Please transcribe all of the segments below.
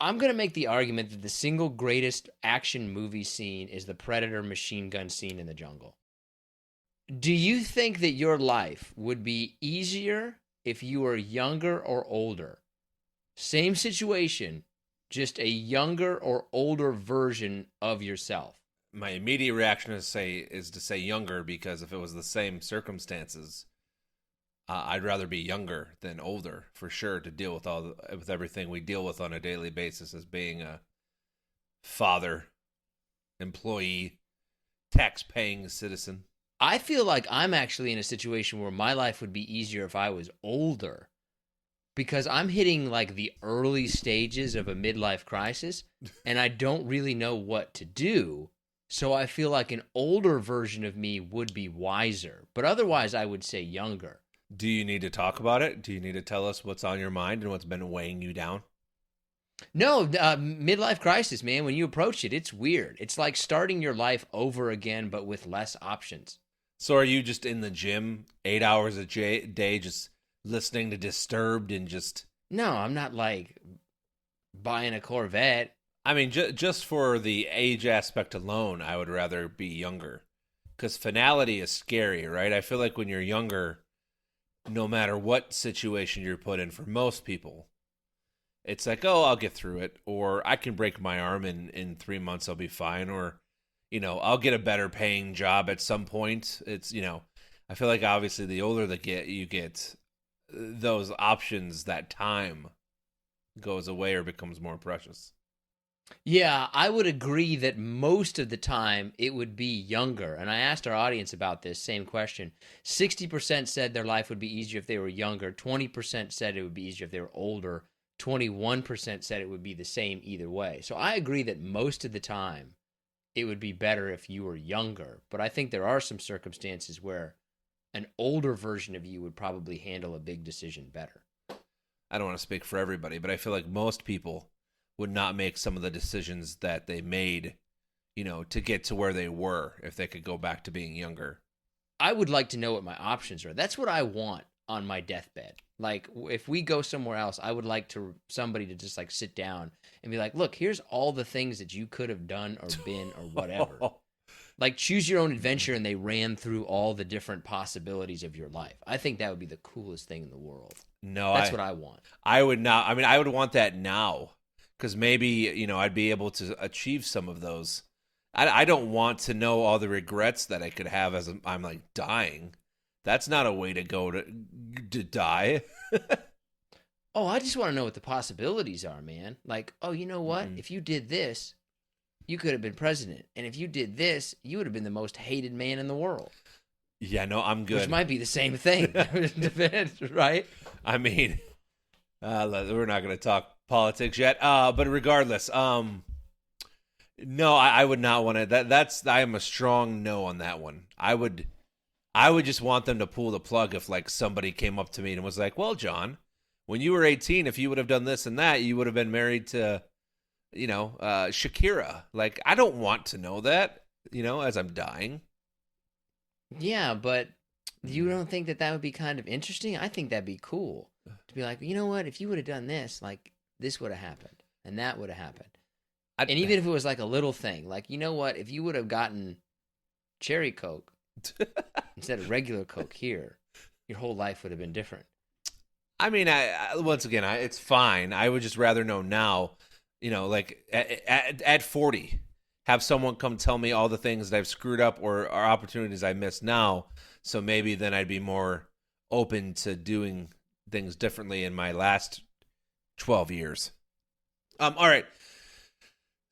I'm going to make the argument that the single greatest action movie scene is the Predator machine gun scene in the jungle. Do you think that your life would be easier if you were younger or older? Same situation, just a younger or older version of yourself. My immediate reaction is to say younger, because if it was the same circumstances, I'd rather be younger than older for sure, to deal with everything we deal with on a daily basis as being a father, employee, tax-paying citizen. I feel like I'm actually in a situation where my life would be easier if I was older, because I'm hitting like the early stages of a midlife crisis and I don't really know what to do. So I feel like an older version of me would be wiser, but otherwise I would say younger. Do you need to talk about it? Do you need to tell us what's on your mind and what's been weighing you down? No, midlife crisis, man. When you approach it, it's weird. It's like starting your life over again, but with less options. So are you just in the gym 8 hours a day, just listening to Disturbed and just... No, I'm not like buying a Corvette. I mean, just for the age aspect alone, I would rather be younger. Because finality is scary, right? I feel like when you're younger, no matter what situation you're put in, for most people, it's like, oh, I'll get through it. Or I can break my arm in 3 months, I'll be fine. Or, I'll get a better paying job at some point. It's, I feel like obviously the older you get, those options, that time goes away or becomes more precious. Yeah, I would agree that most of the time it would be younger. And I asked our audience about this same question. 60% said their life would be easier if they were younger. 20% said it would be easier if they were older. 21% said it would be the same either way. So I agree that most of the time it would be better if you were younger. But I think there are some circumstances where an older version of you would probably handle a big decision better. I don't want to speak for everybody, but I feel like most people would not make some of the decisions that they made, to get to where they were if they could go back to being younger. I would like to know what my options are. That's what I want on my deathbed. Like, if we go somewhere else, I would like somebody to just like sit down and be like, look, here's all the things that you could have done or been or whatever. Like, choose your own adventure, and they ran through all the different possibilities of your life. I think that would be the coolest thing in the world. No, that's what I want. I would not. I mean, I would want that now. Because maybe, I'd be able to achieve some of those. I don't want to know all the regrets that I could have as I'm like dying. That's not a way to go to die. Oh, I just want to know what the possibilities are, man. Like, oh, you know what? Mm-hmm. If you did this, you could have been president. And if you did this, you would have been the most hated man in the world. Yeah, no, I'm good. Which might be the same thing, right? I mean, we're not going to talk politics yet, but regardless, no, I would not want to. I am a strong no on that one. I would just want them to pull the plug if like somebody came up to me and was like, well, John, when you were 18, if you would have done this and that, you would have been married to, Shakira. Like, I don't want to know that, as I'm dying. Yeah, but you don't think that would be kind of interesting? I think that'd be cool to be like, you know what, if you would have done this, like, this would have happened, and that would have happened. And even if it was like a little thing, like, you know what, if you would have gotten cherry Coke instead of regular Coke here, your whole life would have been different. I mean, once again, it's fine. I would just rather know now, like at 40, have someone come tell me all the things that I've screwed up or opportunities I missed now. So maybe then I'd be more open to doing things differently in my last 12 years. All right.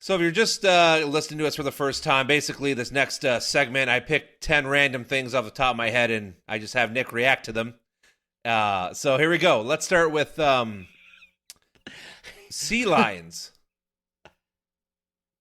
So if you're just listening to us for the first time, basically this next segment, I picked 10 random things off the top of my head, and I just have Nick react to them. So here we go. Let's start with sea lions.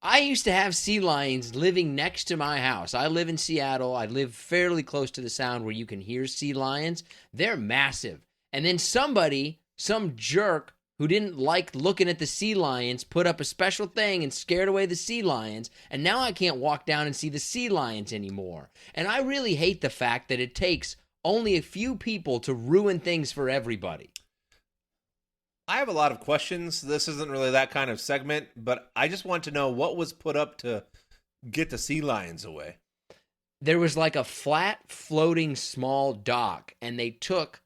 I used to have sea lions living next to my house. I live in Seattle. I live fairly close to the sound where you can hear sea lions. They're massive. And then some jerk who didn't like looking at the sea lions, put up a special thing and scared away the sea lions, and now I can't walk down and see the sea lions anymore. And I really hate the fact that it takes only a few people to ruin things for everybody. I have a lot of questions. This isn't really that kind of segment, but I just want to know what was put up to get the sea lions away. There was like a flat, floating, small dock, and they took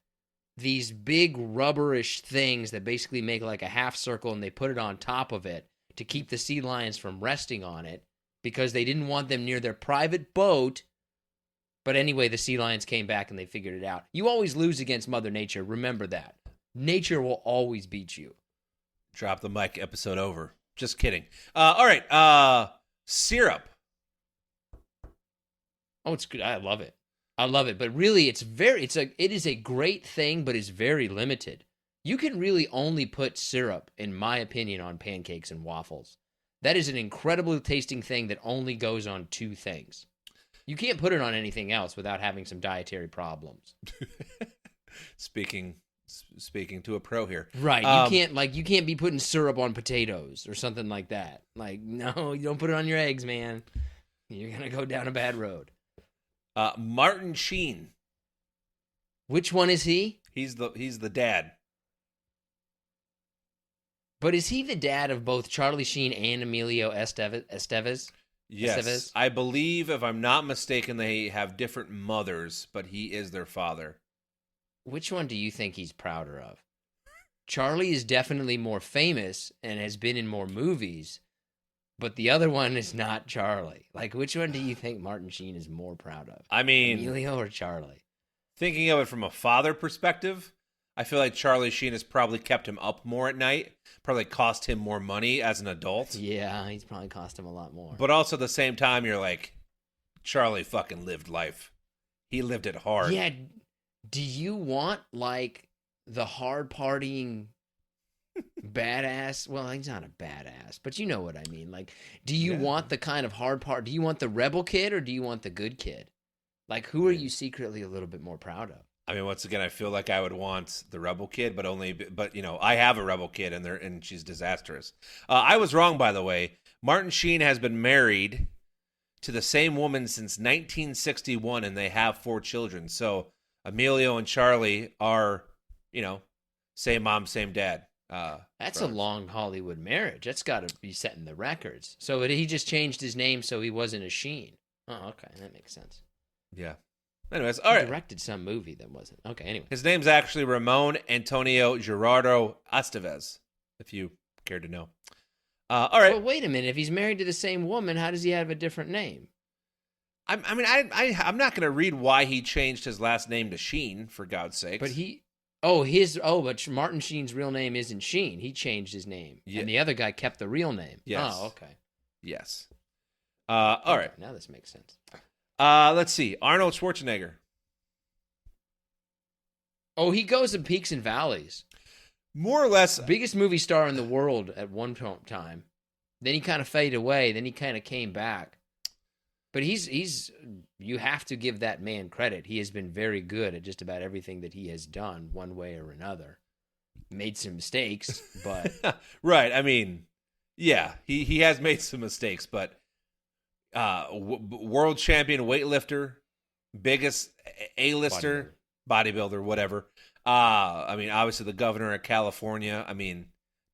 these big rubberish things that basically make like a half circle, and they put it on top of it to keep the sea lions from resting on it because they didn't want them near their private boat. But anyway, the sea lions came back and they figured it out. You always lose against Mother Nature. Remember that. Nature will always beat you. Drop the mic, episode over. Just kidding. All right. Syrup. Oh, it's good. I love it. I love it. But really, it is a great thing, but it's very limited. You can really only put syrup, in my opinion, on pancakes and waffles. That is an incredibly tasting thing that only goes on two things. You can't put it on anything else without having some dietary problems. Speaking to a pro here. Right. You can't be putting syrup on potatoes or something like that. Like, no, you don't put it on your eggs, man. You're going to go down a bad road. Martin Sheen. Which one is he? He's the dad. But is he the dad of both Charlie Sheen and Emilio Estevez? Yes. Estevez? I believe, if I'm not mistaken, they have different mothers, but he is their father. Which one do you think he's prouder of? Charlie is definitely more famous and has been in more movies, but the other one is not Charlie. Like, which one do you think Martin Sheen is more proud of? I mean, Emilio or Charlie? Thinking of it from a father perspective, I feel like Charlie Sheen has probably kept him up more at night, probably cost him more money as an adult. Yeah, he's probably cost him a lot more. But also at the same time, you're like, Charlie fucking lived life. He lived it hard. Yeah. Do you want, like, the hard partying badass? Well, he's not a badass, but you know what I mean. Like, do you want the kind of hard part? Do you want the rebel kid or do you want the good kid? Like, who are you secretly a little bit more proud of? I mean, once again, I feel like I would want the rebel kid, but you know, I have a rebel kid, and she's disastrous. I was wrong, by the way. Martin Sheen has been married to the same woman since 1961, and they have 4 children. So Emilio and Charlie are, you know, same mom, same dad. That's a long Hollywood marriage. That's got to be setting the records. So he just changed his name so he wasn't a Sheen. Oh, okay, that makes sense. Yeah. Anyways, all right. He directed some movie that wasn't. Okay, anyway. His name's actually Ramon Antonio Gerardo Estevez, if you care to know. All right. Well, wait a minute. If he's married to the same woman, how does he have a different name? I'm not going to read why he changed his last name to Sheen, for God's sake. But but Martin Sheen's real name isn't Sheen. He changed his name. Yeah. And the other guy kept the real name. Yes. Oh, okay. Yes. All right. Now this makes sense. Let's see. Arnold Schwarzenegger. Oh, he goes in peaks and valleys. More or less. Biggest movie star in the world at one time. Then he kind of faded away. Then he kind of came back. But he's you have to give that man credit. He has been very good at just about everything that he has done one way or another. Made some mistakes, but right. I mean, yeah, he has made some mistakes, but world champion weightlifter, biggest A-lister, bodybuilder, whatever. I mean, obviously the governor of California. I mean,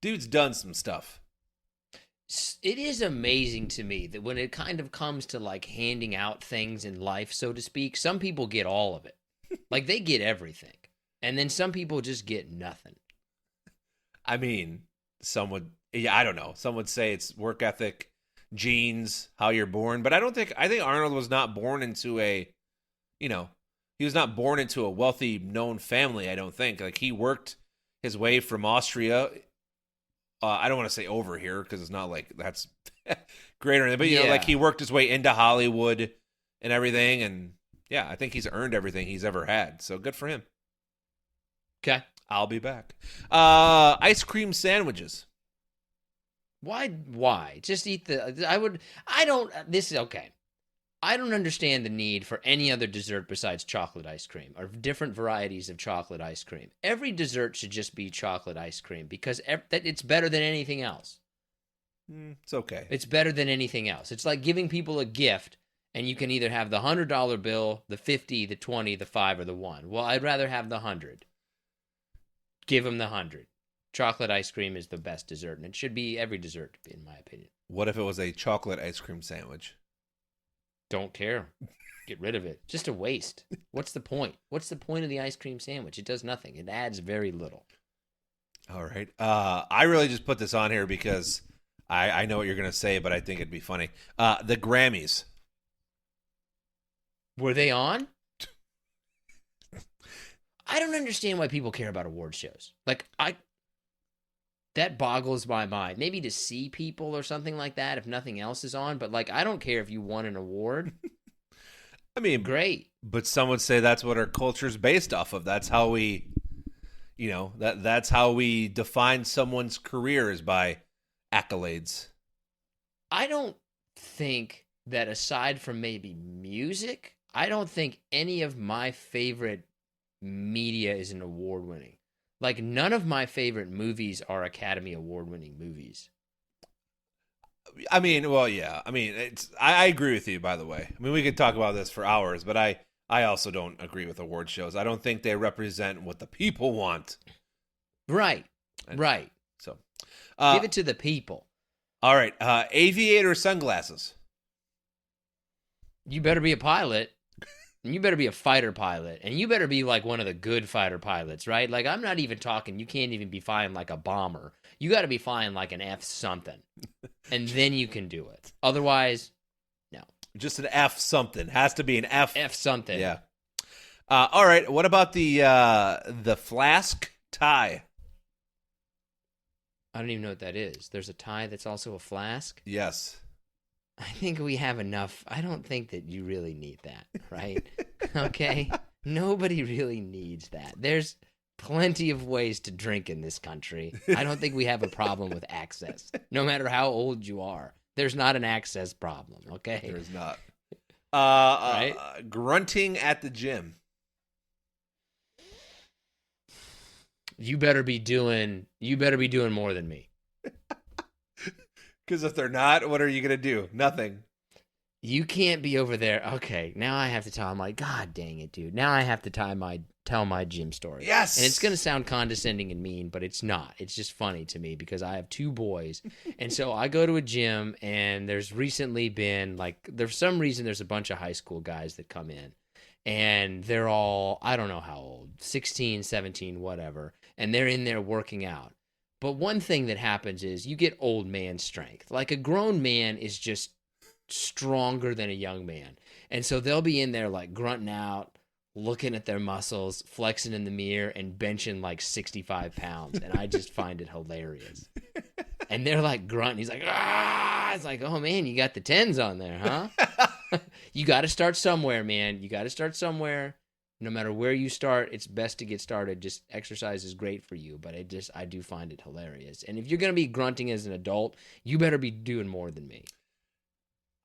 dude's done some stuff. It is amazing to me that when it kind of comes to like handing out things in life, so to speak, some people get all of it. Like they get everything. And then some people just get nothing. I mean, I don't know. Some would say it's work ethic, genes, how you're born. But I think Arnold was not born into he was not born into a wealthy, known family, I don't think. Like he worked his way from Austria. I don't want to say over here because it's not like that's great or anything, but you know, like he worked his way into Hollywood and everything, and yeah, I think he's earned everything he's ever had. So good for him. Okay, I'll be back. Ice cream sandwiches. Why? Just eat This is okay. I don't understand the need for any other dessert besides chocolate ice cream or different varieties of chocolate ice cream. Every dessert should just be chocolate ice cream because it's better than anything else. It's okay. It's better than anything else. It's like giving people a gift and you can either have the $100 bill, the 50, the 20, the 5, or the 1. Well, I'd rather have the 100. Give them the 100. Chocolate ice cream is the best dessert, and it should be every dessert, in my opinion. What if it was a chocolate ice cream sandwich? Don't care. Get rid of it. Just a waste. What's the point? What's the point of the ice cream sandwich? It does nothing. It adds very little. All right. I really just put this on here because I know what you're going to say, but I think it'd be funny. The Grammys. Were they on? I don't understand why people care about award shows. Like, that boggles my mind. Maybe to see people or something like that if nothing else is on, but like, I don't care if you won an award. I mean, great. But some would say that's what our culture is based off of. That's how we, that's how we define someone's career, is by accolades. I don't think that, aside from maybe music, I don't think any of my favorite media is an award winning. Like, none of my favorite movies are Academy Award winning movies. I mean, well, yeah. I mean, I agree with you, by the way. I mean, we could talk about this for hours, but I also don't agree with award shows. I don't think they represent what the people want. Right. So, give it to the people. All right. Aviator sunglasses. You better be a pilot. And you better be a fighter pilot. And you better be like one of the good fighter pilots, right? Like, I'm not even talking, you can't even be flying like a bomber. You got to be flying like an F something. And then you can do it. Otherwise, no. Just an F something. Has to be an F. F something. Yeah. All right. What about the flask tie? I don't even know what that is. There's a tie that's also a flask? Yes. I think we have enough. I don't think that you really need that, right? Okay? Nobody really needs that. There's plenty of ways to drink in this country. I don't think we have a problem with access. No matter how old you are, there's not an access problem, okay? There's not. Right? Grunting at the gym. You better be doing more than me. Because if they're not, what are you going to do? Nothing. You can't be over there. Okay, now I have to tell. I'm like, God dang it, dude. Now I have to tell my gym story. Yes. And it's going to sound condescending and mean, but it's not. It's just funny to me because I have two boys. And so I go to a gym, and there's recently been, like, there's some reason there's a bunch of high school guys that come in. And they're all, I don't know how old, 16, 17, whatever. And they're in there working out. But one thing that happens is you get old man strength. Like, a grown man is just stronger than a young man. And so they'll be in there like grunting out, looking at their muscles, flexing in the mirror, and benching like 65 pounds. And I just find it hilarious. And they're like grunting. He's like, ah! It's like, oh man, you got the tens on there, huh? You got to start somewhere, man. You got to start somewhere. No matter where you start, it's best to get started. Just exercise is great for you, but I do find it hilarious. And if you're going to be grunting as an adult, you better be doing more than me.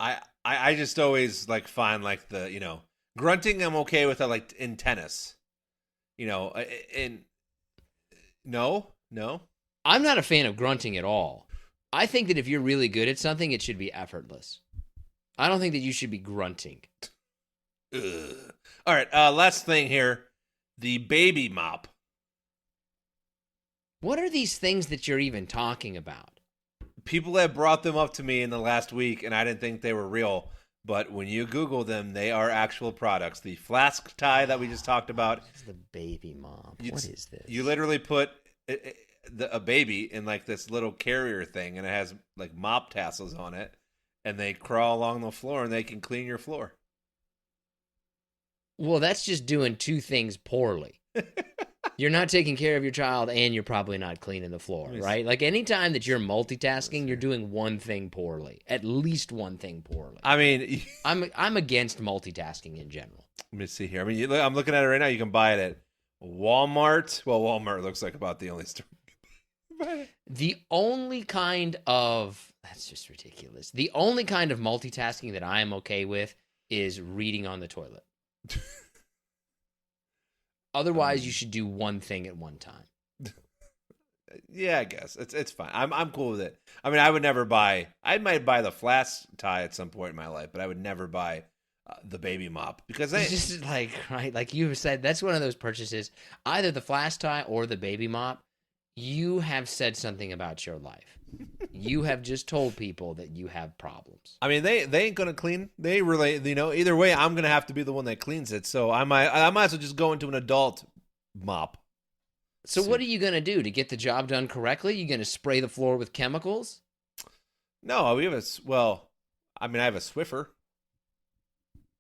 I just always like find like the, grunting I'm okay with, like in tennis. No. I'm not a fan of grunting at all. I think that if you're really good at something, it should be effortless. I don't think that you should be grunting. Ugh. All right, last thing here, the baby mop. What are these things that you're even talking about? People have brought them up to me in the last week, and I didn't think they were real. But when you Google them, they are actual products. The flask tie that we just talked about. It's the baby mop. What is this? You literally put a baby in like this little carrier thing, and it has like mop tassels on it, and they crawl along the floor, and they can clean your floor. Well, that's just doing two things poorly. You're not taking care of your child, and you're probably not cleaning the floor, right? Like, anytime that you're multitasking, you're doing one thing poorly. At least one thing poorly. I mean, I'm against multitasking in general. Let me see here. I mean, I'm looking at it right now. You can buy it at Walmart. Well, Walmart looks like about the only store. The only kind of... That's just ridiculous. The only kind of multitasking that I am okay with is reading on the toilet. Otherwise, you should do one thing at one time. Yeah, I guess it's fine. I'm cool with it. I mean, I might buy the flask tie at some point in my life, but I would never buy the baby mop because it's just like, right, like you said, that's one of those purchases. Either the flask tie or the baby mop. You have said something about your life. You have just told people that you have problems. I mean, they ain't gonna clean. They really, either way, I'm gonna have to be the one that cleans it. So I might as well just go into an adult mop. So what are you gonna do to get the job done correctly? You gonna spray the floor with chemicals? No, we have I have a Swiffer.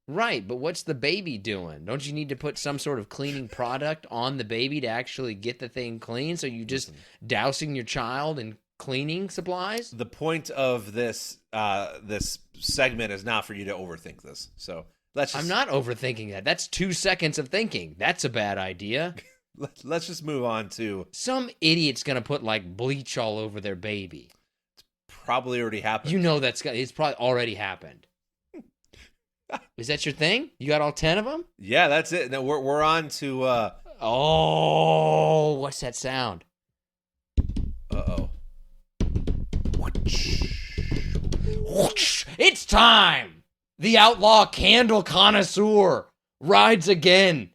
Right, but what's the baby doing? Don't you need to put some sort of cleaning product on the baby to actually get the thing clean? So you just dousing your child in cleaning supplies? The point of this this segment is not for you to overthink this. So I'm not overthinking that. That's 2 seconds of thinking. That's a bad idea. Let's just move on to some idiot's gonna put like bleach all over their baby. It's probably already happened. It's probably already happened. Is that your thing? You got all 10 of them? Yeah, that's it. No, we're on to. Oh, what's that sound? Uh-oh. It's time. The outlaw candle connoisseur rides again.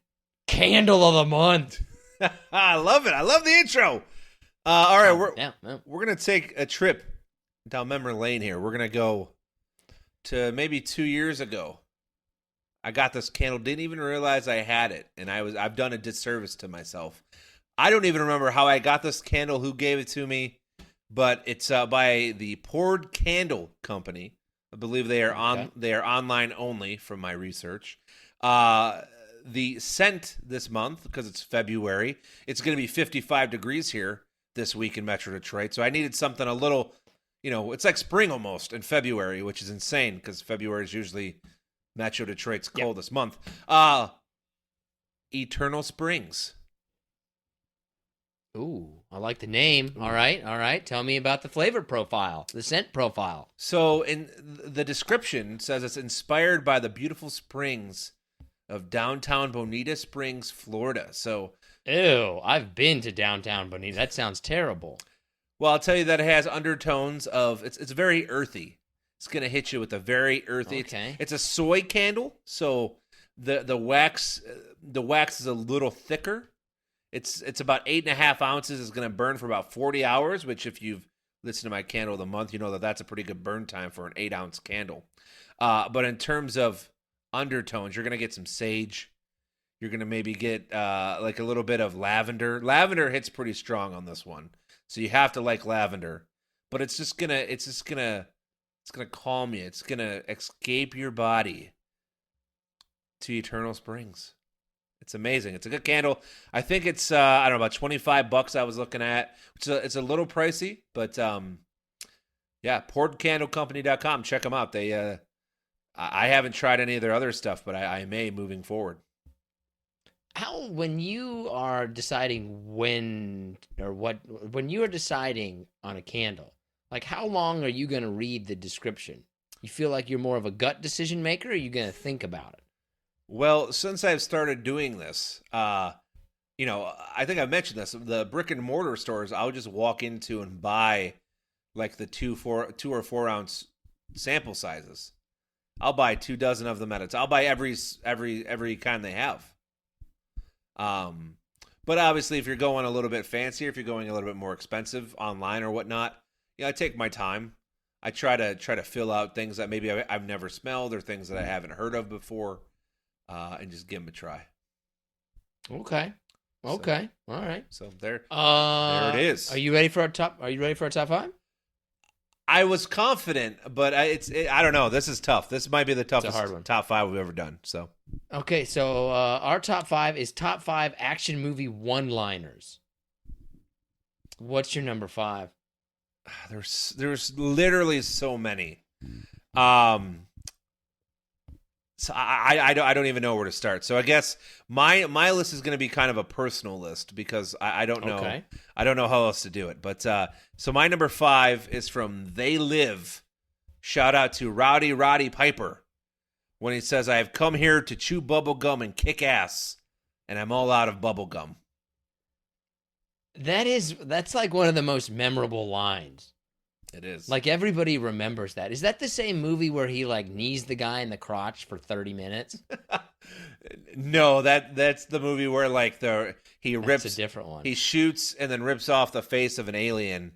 Candle of the month. I love it. I love the intro. All right, we're gonna take a trip down memory lane here. We're gonna go to maybe 2 years ago. I got this candle, didn't even realize I had it, and I've done a disservice to myself. I don't even remember how I got this candle, who gave it to me, but it's by the Poured Candle Company. I believe they are they are online only from my research. The scent this month, because it's February, it's going to be 55 degrees here this week in Metro Detroit, so I needed something a little, it's like spring almost in February, which is insane because February is usually Metro Detroit's coldest month. Eternal Springs. Ooh, I like the name. All right. Tell me about the flavor profile, the scent profile. So in the description says it's inspired by the beautiful springs of downtown Bonita Springs, Florida. So, ew, I've been to downtown Bonita. That sounds terrible. Well, I'll tell you that it has undertones of it's very earthy. It's gonna hit you with a very earthy. Okay. It's a soy candle, so the wax is a little thicker. It's about 8.5 ounces. It's gonna burn for about 40 hours. Which, if you've listened to my candle of the month, you know that's a pretty good burn time for an 8-ounce candle. But in terms of undertones, you're gonna get some sage. You're gonna maybe get like a little bit of lavender. Lavender hits pretty strong on this one, so you have to like lavender. But it's gonna calm you. It's gonna escape your body to Eternal Springs. It's amazing. It's a good candle. I think it's I don't know, about $25 I was looking at. It's a little pricey, but yeah, pouredcandlecompany.com. Check them out. They I haven't tried any of their other stuff, but I may moving forward. When you are deciding when you are deciding on a candle, like how long are you going to read the description? You feel like you're more of a gut decision maker, or are you going to think about it? Well, since I've started doing this, I think I've mentioned this. The brick and mortar stores, I'll just walk into and buy like the 2 or 4 ounce sample sizes. I'll buy 2 dozen of them at a time. I'll buy every kind they have. But obviously, if you're going a little bit fancier, if you're going a little bit more expensive online or whatnot, I take my time. I try to fill out things that maybe I've never smelled or things that I haven't heard of before, and just give them a try. Okay. All right. So there it is. Are you ready for our top 5? I was confident, but I don't know. This is tough. This might be the toughest hard one. top 5 we've ever done. So okay, so our top 5 is top 5 action movie one-liners. What's your number 5? There's literally so many. So I don't even know where to start. So I guess my list is going to be kind of a personal list because I don't know. Okay. I don't know how else to do it. But so my number 5 is from They Live. Shout out to Roddy Piper when he says, "I have come here to chew bubble gum and kick ass, and I'm all out of bubble gum." That's like one of the most memorable lines. It is. Like everybody remembers that. Is that the same movie where he like knees the guy in the crotch for 30 minutes? No, that's the movie where like he That's rips a different one. he shoots and then rips off the face of an alien,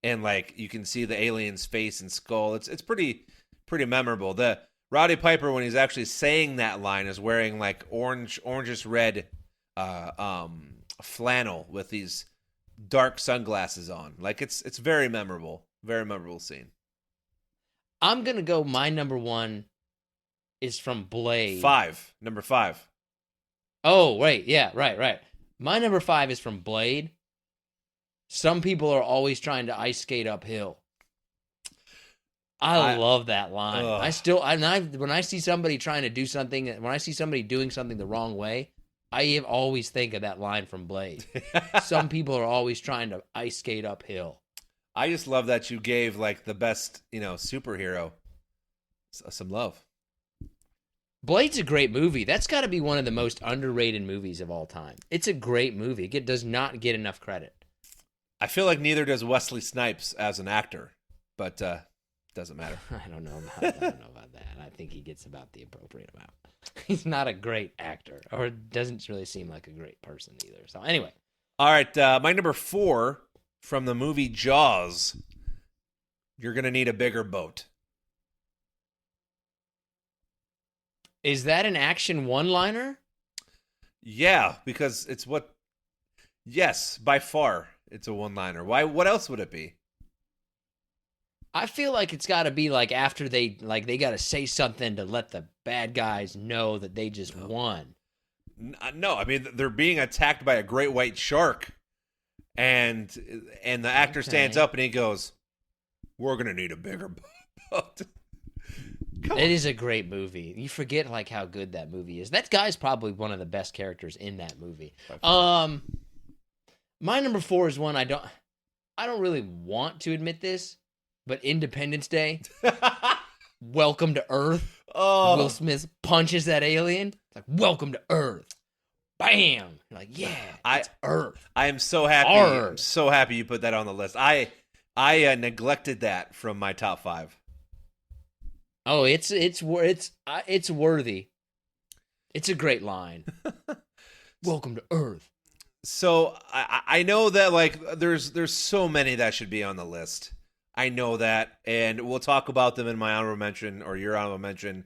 and like you can see the alien's face and skull. It's pretty memorable. The Roddy Piper, when he's actually saying that line, is wearing like orangish red flannel with these dark sunglasses on. Like it's very memorable scene. I'm gonna go. My number one is from Blade. Number 5. Oh, wait, yeah, right. My number 5 is from Blade. Some people are always trying to ice skate uphill. I love that line. When I see somebody trying to do something, when I see somebody doing something the wrong way, I always think of that line from Blade. Some people are always trying to ice skate uphill. I just love that you gave like the best, superhero some love. Blade's a great movie. That's got to be one of the most underrated movies of all time. It's a great movie. It does not get enough credit. I feel like neither does Wesley Snipes as an actor, but doesn't matter. I don't know about that. I think he gets about the appropriate amount. He's not a great actor, or doesn't really seem like a great person either. So anyway. All right, my number 4 from the movie Jaws. You're going to need a bigger boat. Is that an action one-liner? Yeah, because it's what... Yes, by far, it's a one-liner. Why? What else would it be? I feel like it's got to be like after they got to say something to let the bad guys know that they just won. No, I mean, they're being attacked by a great white shark, and the actor stands up and he goes, "We're going to need a bigger boat." It is a great movie. You forget like how good that movie is. That guy's probably one of the best characters in that movie. My number 4 is one I don't really want to admit this, but Independence Day. Welcome to Earth. Oh. Will Smith punches that alien. It's like, welcome to Earth. Bam. You're like, yeah, it's Earth. I am so happy. Earth. I'm so happy you put that on the list. I neglected that from my top 5. Oh, it's worthy. It's a great line. Welcome to Earth. So I know that like there's so many that should be on the list. I know that, and we'll talk about them in my honorable mention or your honorable mention.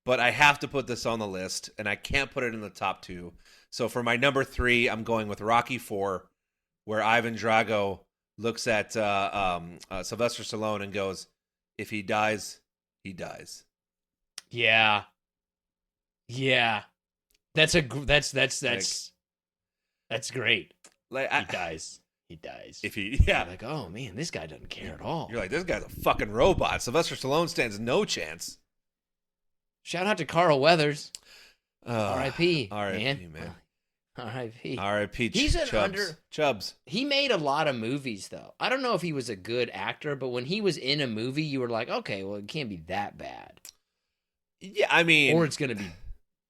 But I have to put this on the list, and I can't put it in the top 2. So for my number 3, I'm going with Rocky IV, where Ivan Drago looks at Sylvester Stallone and goes, "If he dies, he dies." Yeah. That's great. Like He dies. If he, You're like, oh man, this guy doesn't care at all. You're like, this guy's a fucking robot. Sylvester Stallone stands no chance. Shout out to Carl Weathers. R.I.P. R.I.P. man. R.I.P. R.I.P. He's Chubbs. He made a lot of movies, though. I don't know if he was a good actor, but when he was in a movie, you were like, okay, well, it can't be that bad. Yeah, I mean... Or it's going to be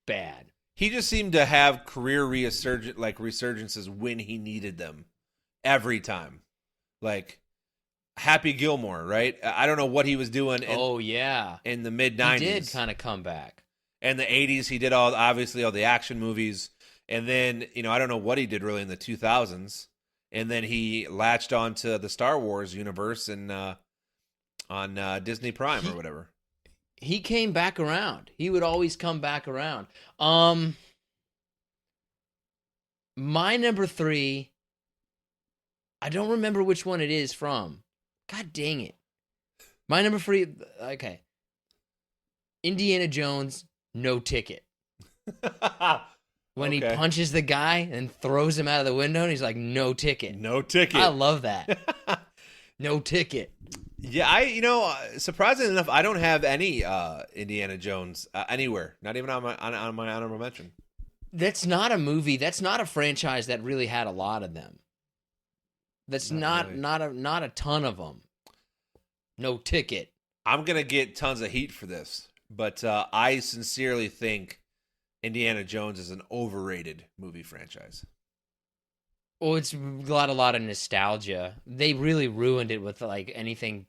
bad. He just seemed to have career resurgences when he needed them. Every time. Like, Happy Gilmore, right? I don't know what he was doing in the mid-90s. He did kind of come back. In the 80s, he did obviously all the action movies. And then, I don't know what he did really in the 2000s. And then he latched onto the Star Wars universe and on Disney Prime or whatever. He came back around. He would always come back around. My number 3, I don't remember which one it is from. God dang it. My number 3, okay. Indiana Jones, No Ticket. When he punches the guy and throws him out of the window, and he's like, no ticket. No ticket. I love that. No ticket. Yeah, surprisingly enough, I don't have any Indiana Jones anywhere. Not even on my honorable mention. That's not a movie. That's not a franchise that really had a lot of them. That's not a ton of them. No ticket. I'm gonna get tons of heat for this, but I sincerely think Indiana Jones is an overrated movie franchise. Well, it's got a lot of nostalgia. They really ruined it with like anything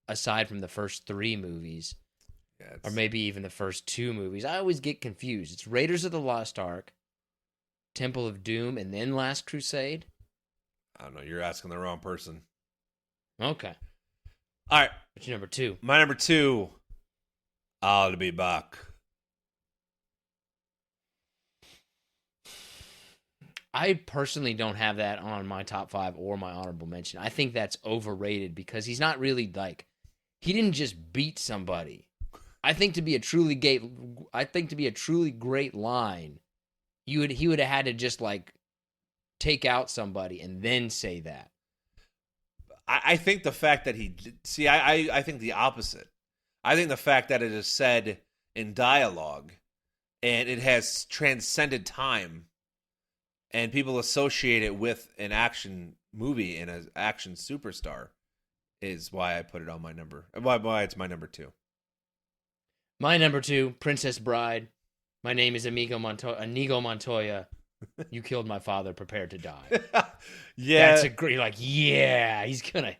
aside from the first 3 movies. Yeah, or maybe even the first 2 movies. I always get confused. It's Raiders of the Lost Ark, Temple of Doom, and then Last Crusade. I don't know. You're asking the wrong person. Okay. All right. What's your number 2? My number 2, I'll be back. I personally don't have that on my top 5 or my honorable mention. I think that's overrated because he's not really like, he didn't just beat somebody. I think to be a truly great line, he would have had to just like take out somebody and then say that. I think the fact that I think the opposite. I think the fact that it is said in dialogue and it has transcended time and people associate it with an action movie and an action superstar is why I put it on my number. Why it's my number 2. My number 2, Princess Bride. My name is Inigo Montoya. You killed my father. Prepare to die. Yeah, that's a great. Like, yeah, he's gonna.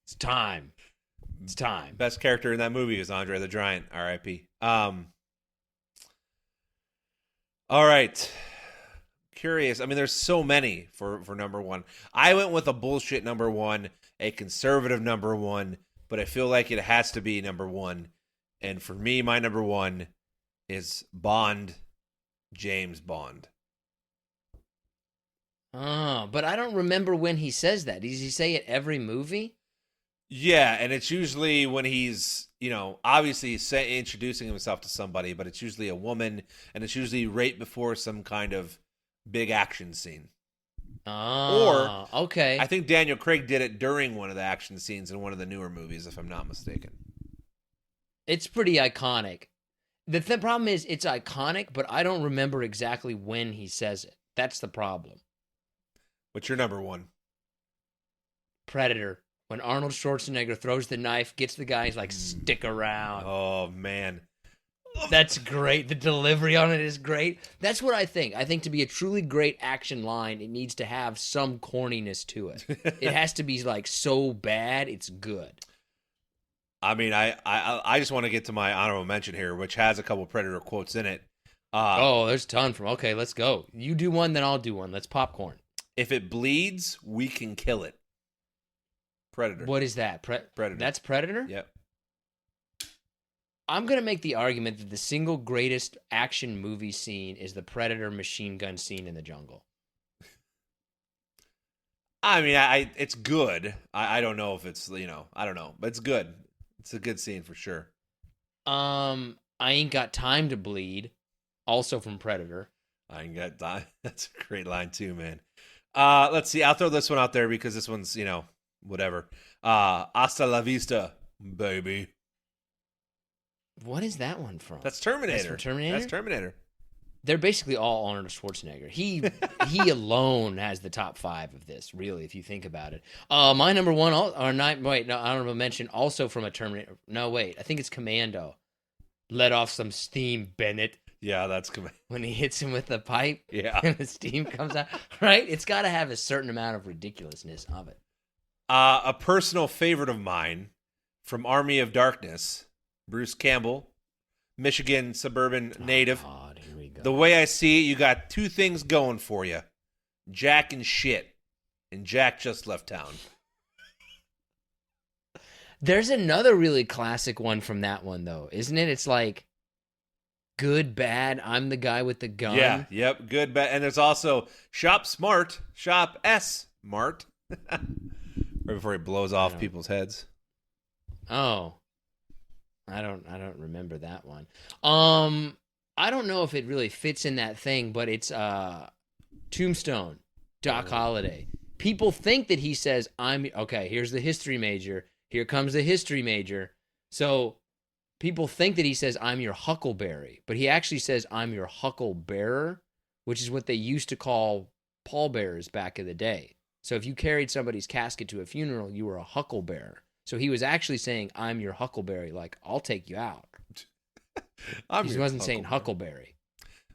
It's time. It's time. Best character in that movie is Andre the Giant. R.I.P. All right. Curious. I mean, there's so many for number 1. I went with a bullshit number 1, a conservative number 1, but I feel like it has to be number 1. And for me, my number 1 is Bond, James Bond. Oh, but I don't remember when he says that. Does he say it every movie? Yeah, and it's usually when he's, obviously he's introducing himself to somebody, but it's usually a woman, and it's usually right before some kind of big action scene. Oh, or, okay. I think Daniel Craig did it during one of the action scenes in one of the newer movies, if I'm not mistaken. It's pretty iconic. The problem is it's iconic, but I don't remember exactly when he says it. That's the problem. What's your number 1? Predator. When Arnold Schwarzenegger throws the knife, gets the guy, he's like, stick around. Oh, man. That's great. The delivery on it is great. That's what I think. I think to be a truly great action line, it needs to have some corniness to it. It has to be like so bad, it's good. I mean, I just want to get to my honorable mention here, which has a couple Predator quotes in it. There's a ton from. Okay, let's go. You do one, then I'll do one. Let's popcorn. If it bleeds, we can kill it. Predator. What is that? Predator. That's Predator? Yep. I'm going to make the argument that the single greatest action movie scene is the Predator machine gun scene in the jungle. I mean, it's good. I don't know if it's, I don't know, but it's good. It's a good scene for sure. I Ain't Got Time to Bleed, also from Predator. I Ain't Got Time. That's a great line too, man. Let's see. I'll throw this one out there because this one's, whatever. Hasta la vista, baby. What is that one from? That's Terminator. That's from Terminator? That's Terminator. They're basically all Arnold Schwarzenegger. He alone has the top 5 of this, really, if you think about it. My number 1, honorable mention, also from a Terminator. No, wait, I think it's Commando. Let off some steam, Bennett. Yeah, that's Commando. When he hits him with the pipe, yeah, and the steam comes out, right? It's got to have a certain amount of ridiculousness of it. A personal favorite of mine from Army of Darkness, Bruce Campbell, Michigan suburban native. God, here we go. The way I see it, you got 2 things going for you. Jack and shit. And Jack just left town. There's another really classic one from that one, though, isn't it? It's like, good, bad, I'm the guy with the gun. Yeah, yep, good, bad. And there's also shop smart, shop S-mart. Right before he blows off people's heads. Oh. I don't remember that one. I don't know if it really fits in that thing, but it's Tombstone, Doc Holliday. People think that he says, here's the history major. Here comes the history major. So people think that he says, I'm your huckleberry, but he actually says, I'm your hucklebearer, which is what they used to call pallbearers back in the day. So if you carried somebody's casket to a funeral, you were a hucklebearer. So he was actually saying, I'm your huckleberry, like, I'll take you out. He wasn't saying huckleberry.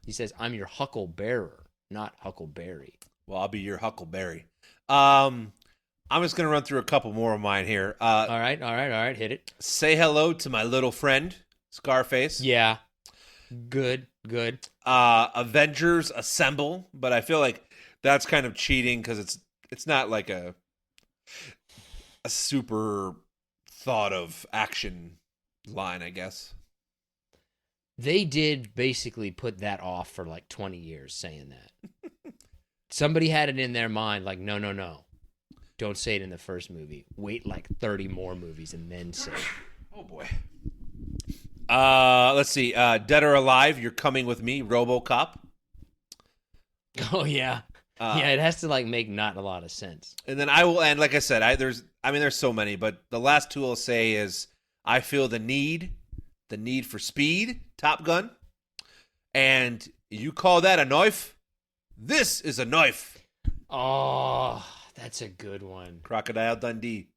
He says, I'm your hucklebearer, not huckleberry. Well, I'll be your huckleberry. I'm just going to run through a couple more of mine here. All right, hit it. Say hello to my little friend, Scarface. Yeah. Good. Avengers Assemble, but I feel like that's kind of cheating because it's not like a super thought of action line, I guess. They did basically put that off for like 20 years saying that. Somebody had it in their mind like, no. Don't say it in the first movie. Wait like 30 more movies and then say it. Oh, boy. Let's see. Dead or Alive, You're Coming With Me, RoboCop. Oh, yeah. Yeah, it has to like make not a lot of sense. And then I will end, like I said, there's so many, but the last two I'll say is I Feel the Need for Speed, Top Gun. And you call that a knife? This is a knife. Oh, that's a good one. Crocodile Dundee.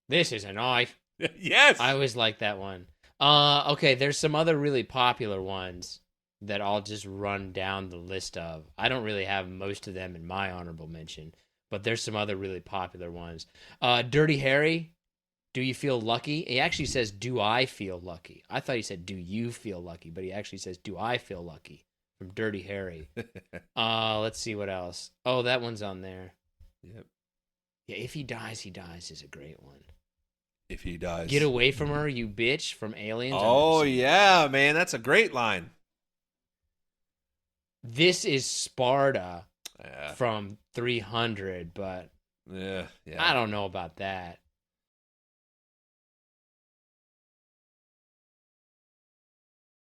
This is a knife. Yes. I always like that one. Okay, there's some other really popular ones that I'll just run down the list of. I don't really have most of them in my honorable mention, but there's some other really popular ones. Dirty Harry, Do You Feel Lucky? He actually says, Do I Feel Lucky? I thought he said, Do you feel lucky? But he actually says, Do I feel lucky? From Dirty Harry. Let's see what else. Oh, that one's on there. Yep. Yeah, If He Dies, He Dies is a great one. If He Dies. Get Away From Her, You Bitch, from Aliens. Oh, yeah, man. That's a great line. This is Sparta from 300, but yeah. I don't know about that.